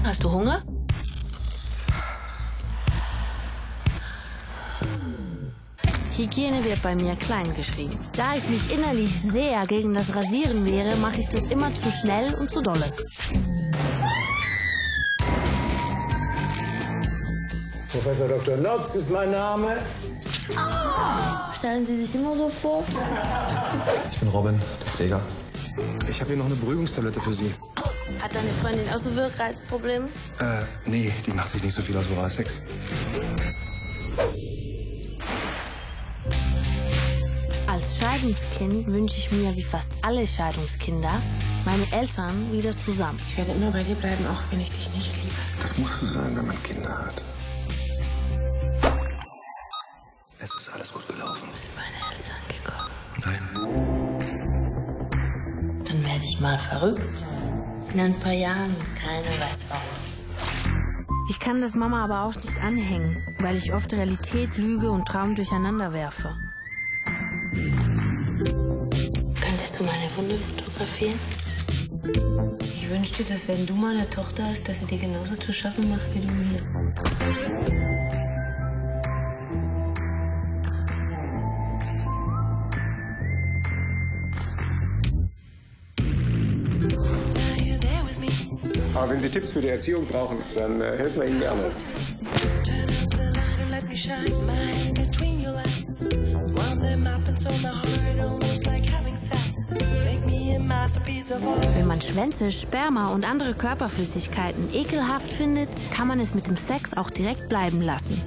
Hast du Hunger? Hygiene wird bei mir klein geschrieben. Da ich mich innerlich sehr gegen das Rasieren wehre, mache ich das immer zu schnell und zu dolle. Professor Dr. Notz ist mein Name. Stellen Sie sich immer so vor? Ich bin Robin, der Pfleger. Ich habe hier noch eine Beruhigungstablette für Sie. Hat deine Freundin auch so Wirkreizprobleme? Nee, die macht sich nicht so viel aus Oralsex. Als Scheidungskind wünsche ich mir, wie fast alle Scheidungskinder, meine Eltern wieder zusammen. Ich werde immer bei dir bleiben, auch wenn ich dich nicht liebe. Das muss so sein, wenn man Kinder hat. Es ist alles gut gelaufen. Sind meine Eltern gekommen? Nein. Dann werde ich mal verrückt. In ein paar Jahren, keiner weiß warum. Ich kann das Mama aber auch nicht anhängen, weil ich oft Realität, Lüge und Traum durcheinander werfe. Könntest du meine Wunde fotografieren? Ich wünsche dir, dass wenn du mal eine Tochter hast, dass sie dir genauso zu schaffen macht wie du mir. Aber wenn Sie Tipps für die Erziehung brauchen, dann helfen wir Ihnen gerne. Wenn man Schwänze, Sperma und andere Körperflüssigkeiten ekelhaft findet, kann man es mit dem Sex auch direkt bleiben lassen.